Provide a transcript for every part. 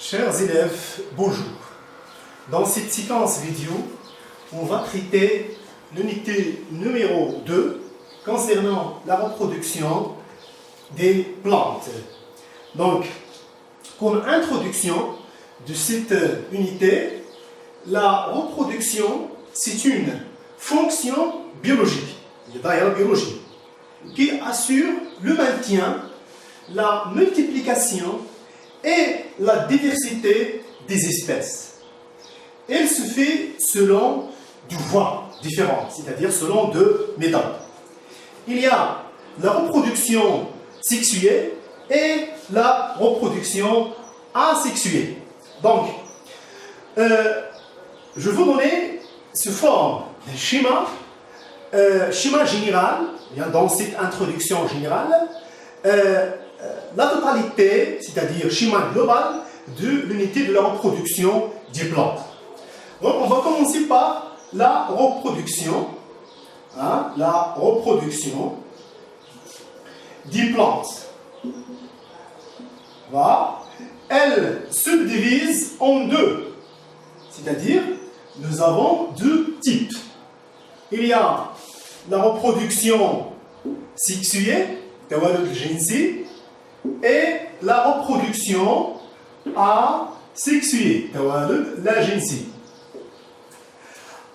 Chers élèves, bonjour. Dans cette séquence vidéo, on va traiter l'unité numéro 2 concernant la reproduction des plantes. Donc, comme introduction de cette unité, la reproduction, c'est une fonction biologique, biologique, qui assure le maintien, la multiplication et la diversité des espèces. Elle se fait selon deux voies différentes, c'est-à-dire selon deux méthodes. Il y a la reproduction sexuée et la reproduction asexuée. Donc, je vais vous donner sous forme d'un schéma général, dans cette introduction générale, la totalité, c'est-à-dire schéma global de l'unité de la reproduction des plantes. Donc, on va commencer par la reproduction, la reproduction des plantes. Voilà. Elle se divise en deux, c'est-à-dire nous avons deux types. Il y a la reproduction sexuée, tawalud jinsi, et la reproduction asexuée, tawalud la jinsi.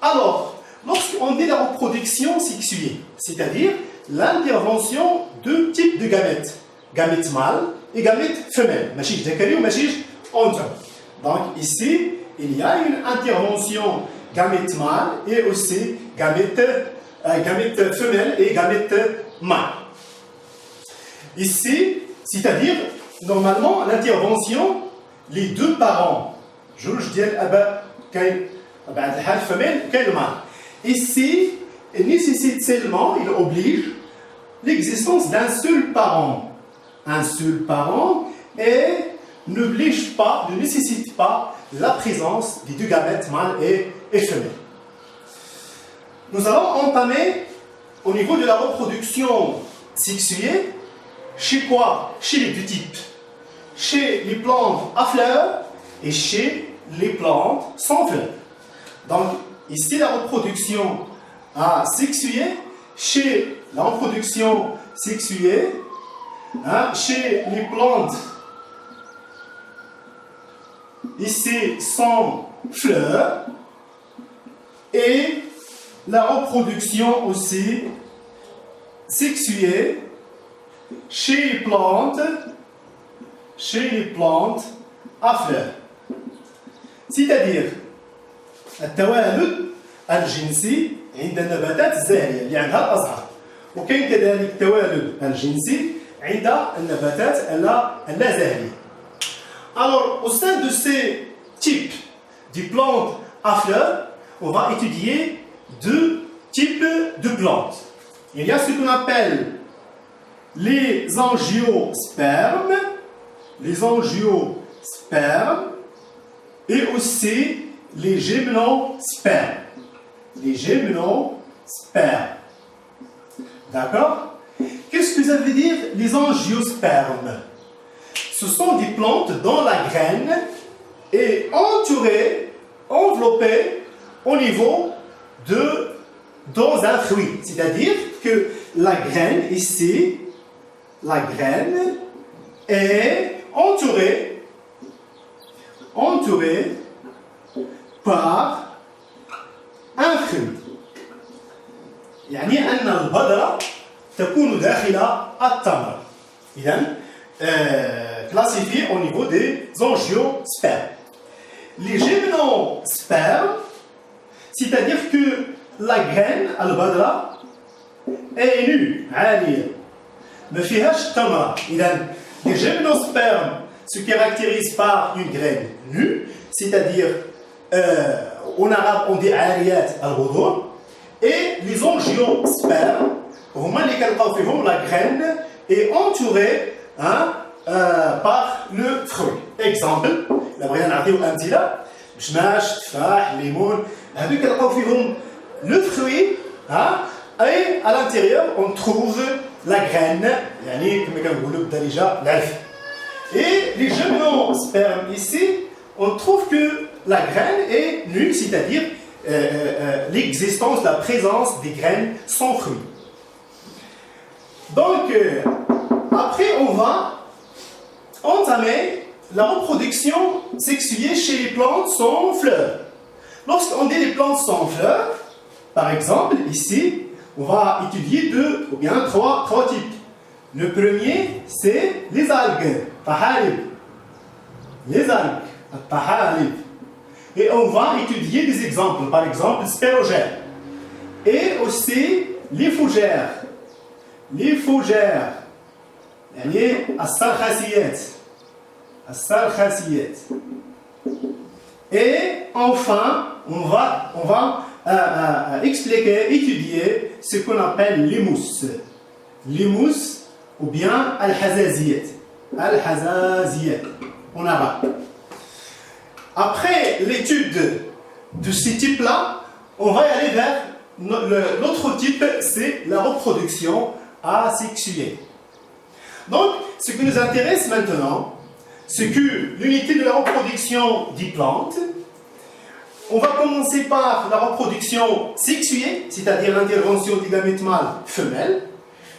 Alors, lorsqu'on dit la reproduction sexuée, c'est-à-dire l'intervention de types de gamètes, gamètes mâles et gamètes femelles, machich zakari ou machich ontha. Donc ici, il y a une intervention gamètes mâles et aussi gamètes femelles et gamètes mâles. Ici, c'est-à-dire, normalement, l'intervention, les deux parents, je dis femelle, quel mâle. Ici, il nécessite seulement, il oblige l'existence d'un seul parent. Un seul parent et n'oblige pas, ne nécessite pas la présence des deux gamètes mâles et femelles. Nous allons entamer au niveau de la reproduction sexuée. Chez quoi? Chez les deux types. Chez les plantes à fleurs et chez les plantes sans fleurs. Donc, ici, la reproduction asexuée, chez la reproduction sexuée, chez les plantes ici sans fleurs, et la reproduction aussi sexuée chez les plantes à fleurs. C'est-à-dire التوالد الجنسي عند النباتات الزاهية اللي عندها الأزهار، وكاين كذلك التوالد الجنسي عند النباتات اللازاهية. Alors, au sein de ces types de plantes à fleurs, on va étudier deux types de plantes. Il y a ce qu'on appelle les angiospermes, et aussi les gymnospermes. D'accord? Qu'est-ce que ça veut dire les angiospermes? Ce sont des plantes dont la graine est entourée, enveloppée au niveau dans un fruit. C'est-à-dire que la graine ici, la graine est entourée par un fruit. يعني أن البذرة تكون داخل التمر. إذن classifié au niveau des angiospermes. Les gymnospermes, c'est-à-dire que la graine, البذرة, est nue, عالية. ما فيهاش تمرة. إذن les gymnospermes se caractérisent par une graine nue, c'est-à-dire en arabe on dit عاليات البذور, et les angiospermes, هما اللي كنلقاو فيهم la graine est entourée par le fruit. Exemple, إلا بغينا نعطيو أمثلة، بشماش، تفاح، ليمون، هادو كنلقاو فيهم le fruit, et à l'intérieur on trouve la graine, يعني كما كنقولوا بالدارجة العلف. Et les gymnospermes ici, on trouve que la graine est nulle, c'est-à-dire l'existence, la présence des graines sans fruits. Donc, après, on va entamer la reproduction sexuée chez les plantes sans fleurs. Lorsqu'on dit les plantes sans fleurs, par exemple, ici, on va étudier deux ou bien trois types. Le premier, c'est les algues, tahalib. Les algues, tahalib. Et on va étudier des exemples, par exemple, spérogères. Et aussi les fougères. Les fougères. يعني السرخسيات. السرخسيات. Et enfin, on va expliquer, étudier ce qu'on appelle les mousses. Les mousses ou bien al-hazaziyat. Al-hazaziyat en arabe. Après l'étude de ces types-là, on va aller vers l'autre type, c'est la reproduction asexuée. Donc, ce qui nous intéresse maintenant, c'est que l'unité de la reproduction des plantes, on va commencer par la reproduction sexuée, c'est-à-dire l'intervention des gamètes mâles femelles.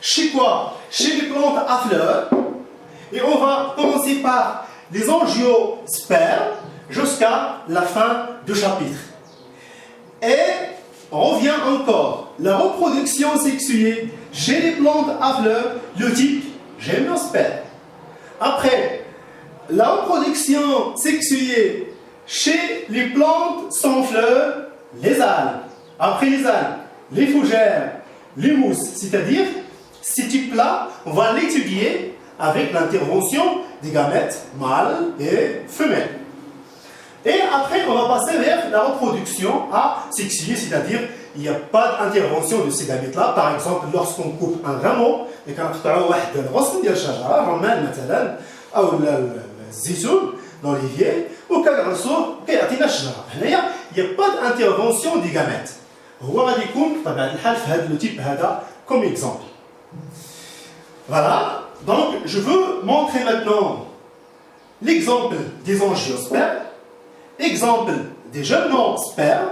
Chez quoi? Chez les plantes à fleurs. Et on va commencer par les angiospermes jusqu'à la fin du chapitre. Et on revient encore. La reproduction sexuée chez les plantes à fleurs, le type gymnosperme. Après, la reproduction sexuée chez les plantes sans fleurs, les algues. Après les algues, les fougères, les mousses. C'est-à-dire, ces types-là, on va l'étudier avec l'intervention des gamètes mâles et femelles. Et après, on va passer vers la reproduction asexuée, c'est-à-dire, il n'y a pas d'intervention de ces gamètes-là. Par exemple, lorsqu'on coupe un rameau, et qu'on a واحد الغصن ديال الشجرة الرمان مثلا أو الزيتون l'olivier وكنعرسوه كيعطينا الشجرة. هنايا il n'y a pas d'intervention des gamètes. هو غادي يكون بطبيعة الحال في هذا le type هذا comme exemple. Voilà. Donc, je veux montrer maintenant l'exemple des angiospermes, exemple des gymnospermes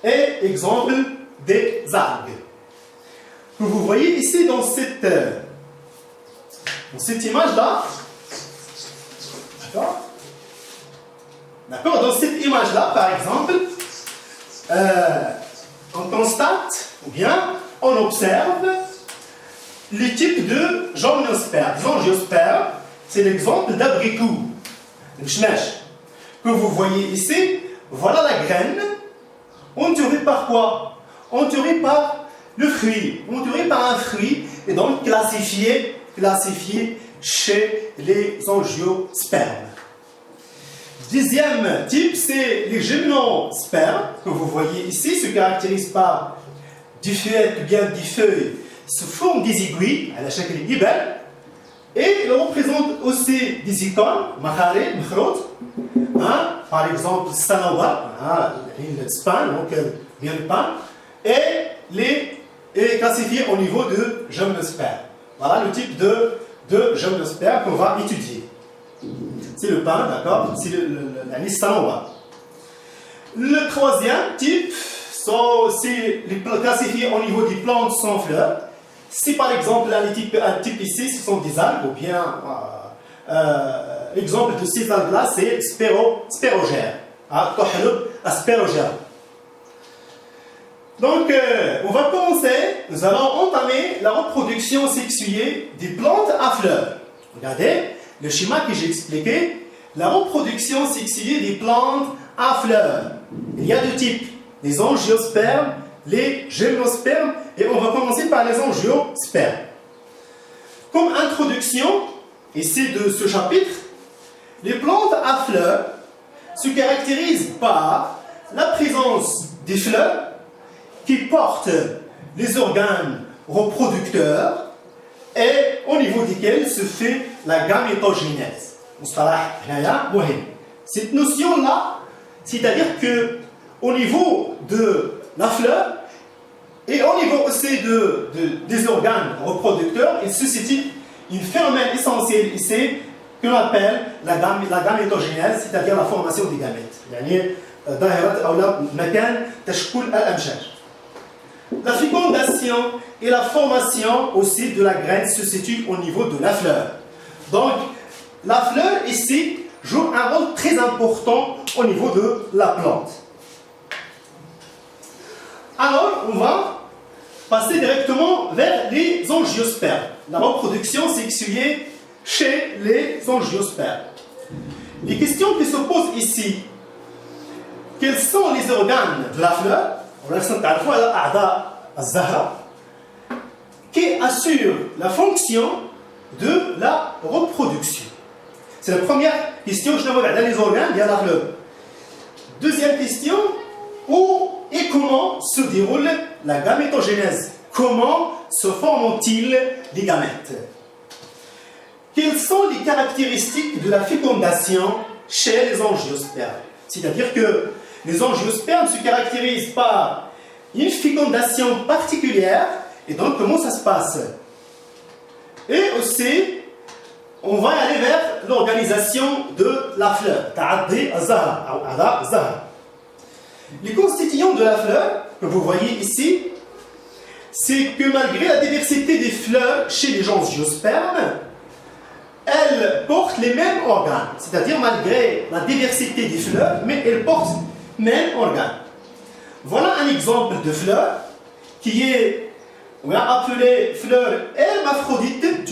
et exemple des algues. Que vous voyez ici dans cette image-là. D'accord. Dans cette image-là, par exemple, on constate ou bien on observe les types de gymnospermes. Les angiospermes, c'est l'exemple d'abricot, le shnesh, que vous voyez ici. Voilà la graine, entourée par quoi? Entourée par le fruit, entourée par un fruit, et donc classifié chez les angiospermes. Deuxième type, c'est les gymnospermes, que vous voyez ici, se caractérisent par du feuilles, bien des feuilles sous forme des aiguilles, à la chaque ibel, et ils représentent aussi des icônes, maharé, mkhrot, par exemple, sanawar, le span, donc bien le pain, et classifiés au niveau de gymnosperme. Voilà le type de gymnosperme qu'on va étudier. C'est le pain, d'accord? C'est la sanawar. Le troisième type, c'est classifié au niveau des plantes sans fleurs. Si par exemple un type ici, ce sont des algues, ou bien exemple de ces algues-là, c'est spérogère. Spérogère. Donc, on va commencer, nous allons entamer la reproduction sexuée des plantes à fleurs. Regardez le schéma que j'ai expliqué, la reproduction sexuée des plantes à fleurs. Il y a deux types, les angiospermes, les gymnospermes, et on va commencer par les angiospermes. Comme introduction, ici de ce chapitre, les plantes à fleurs se caractérisent par la présence des fleurs qui portent les organes reproducteurs et au niveau desquels se fait la gamétogénèse. Cette notion-là, c'est-à-dire que au niveau de la fleur et au niveau aussi des organes reproducteurs, il se situe une phénomène essentiel ici qu'on appelle la gamétogénèse, c'est-à-dire la formation des gamètes. يعني ظاهرة أو مكان تشكل الأمشاج. La fécondation et la formation aussi de la graine se situent au niveau de la fleur. Donc, la fleur ici joue un rôle très important au niveau de la plante. Alors, on va passer directement vers les angiospermes. La reproduction sexuée chez les angiospermes. Les questions qui se posent ici, quels sont les organes de la fleur qui assurent la fonction de la reproduction? C'est la première question. Je regarde les organes de la fleur. Deuxième question, où et comment se déroule la gamétogénèse? Comment se forment-ils les gamètes? Quelles sont les caractéristiques de la fécondation chez les angiospermes? C'est-à-dire que les angiospermes se caractérisent par une fécondation particulière. Et donc, comment ça se passe? Et aussi, on va aller vers l'organisation de la fleur. Les constituants de la fleur, que vous voyez ici, c'est que malgré la diversité des fleurs chez les angiospermes, elles portent les mêmes organes. C'est-à-dire, malgré la diversité des fleurs, mais elles portent les mêmes organes. Voilà un exemple de fleur qui est appelée fleur hermaphrodite,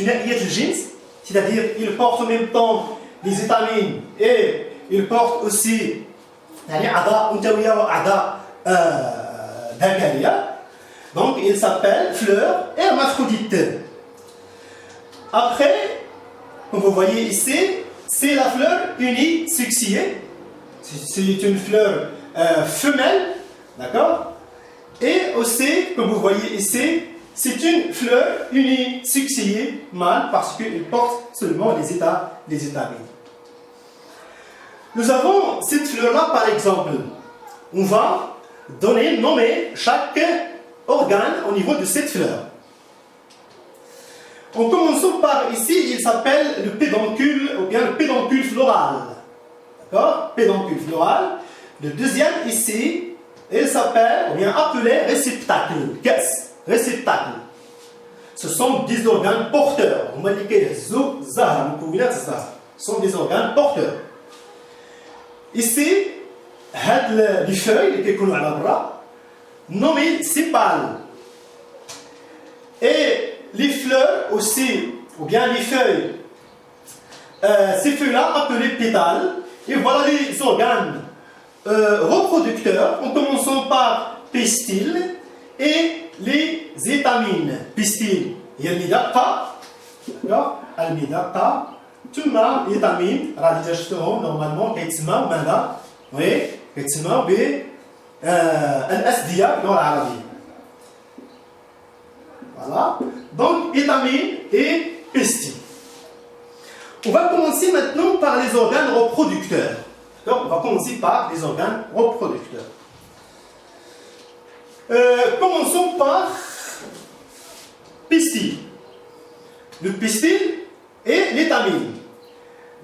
c'est-à-dire il porte en même temps les étamines et il porte aussi donc il s'appelle fleur hermaphrodite. Après, comme vous voyez ici, c'est la fleur unisuccillée. C'est une fleur femelle, d'accord? Et aussi, comme vous voyez ici, c'est une fleur unisuccillée mâle parce qu'il porte seulement les étamines. Nous avons cette fleur-là, par exemple. On va nommer chaque organe au niveau de cette fleur. En commençant par ici, il s'appelle le pédoncule, ou bien le pédoncule floral. D'accord? Pédoncule floral. Le deuxième ici, il s'appelle, ou bien appelé réceptacle. Réceptacle. Ce sont des organes porteurs. On va dire que ce sont des organes porteurs. Ici, les feuilles qui sont à la bras, nommées sépales. Et les fleurs aussi, ou bien les feuilles, ces feuilles-là appelées pétales. Et voilà les organes reproducteurs, en commençant par pistil et les étamines. Pistil, il y a le midaqa, d'accord? Le midaqa. ثم الفيتامين راه اللي شفتوهم نورمالمون كيتسماو بماذا؟ وي كيتسماو بالاسديه باللغه العربيه. Voilà. Donc vitamine et pestine. On va commencer maintenant par les organes reproducteurs. Donc, on va commencer par les organes reproducteurs. Commençons par pistil. Le pistil et l'étamine.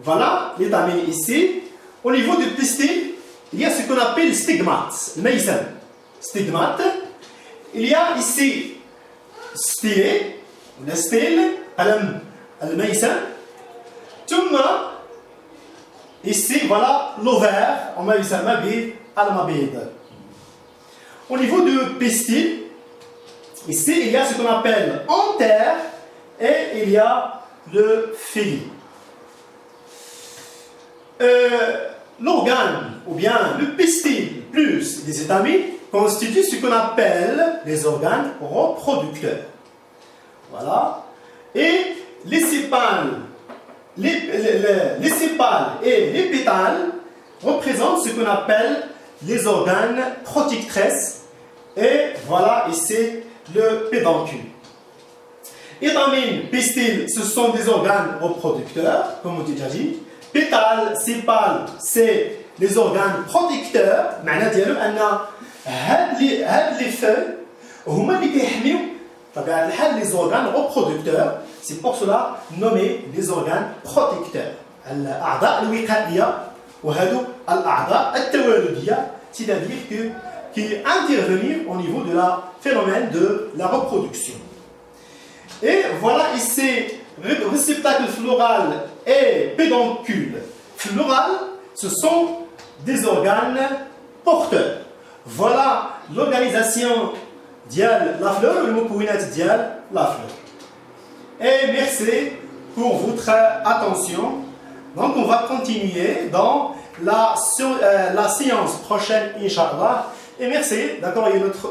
Voilà l'étamine ici. Au niveau du pistil, il y a ce qu'on appelle le stigmate, le maïsam. Stigmate. Il y a ici style, le style, le maïsam. Ici, voilà l'ovaire, on va ça al-mabid. Au niveau du pistil, ici, il y a ce qu'on appelle antère et il y a le fil. L'organe, ou bien le pistil plus les étamines, constituent ce qu'on appelle les organes reproducteurs. Voilà. Et les sépales, les sépales et les pétales représentent ce qu'on appelle les organes protectrices. Et voilà ici le pédoncule. Étamine, pistil, ce sont des organes reproducteurs, comme on dit déjà dit. Pétales, sépales, c'est les organes protecteurs. معنى ديالو أن هاد les feuilles هما اللي كيحميو بطبيعة الحال les organes reproducteurs. C'est pour cela nommé les organes protecteurs. الأعضاء الوقائية وهذو الأعضاء التوالدية c'est-à-dire qui intervenir au niveau de la phénomène de la reproduction. Et voilà ici réceptacle floral et pédoncule floral, ce sont des organes porteurs. Voilà l'organisation de la fleur, le mukawinat de la fleur. Et merci pour votre attention. Donc on va continuer dans la séance prochaine, Inch'Allah. Et merci, d'accord, il y a notre